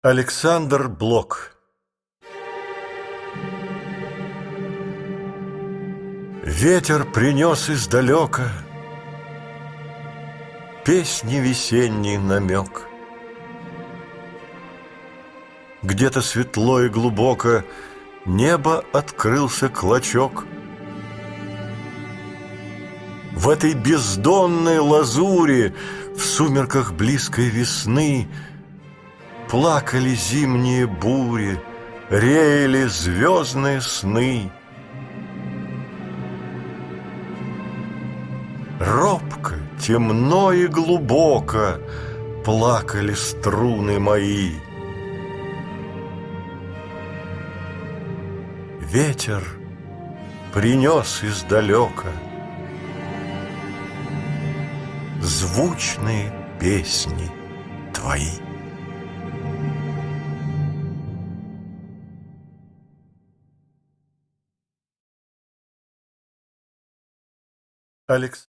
Александр Блок. Ветер принес издалека песни весенний намек. Где-то светло и глубоко небо открылся клочок. В этой бездонной лазури, в сумерках близкой весны, плакали зимние бури, реяли звездные сны. Робко, темно и глубоко плакали струны мои. Ветер принес издалека звучные песни твои. Алекс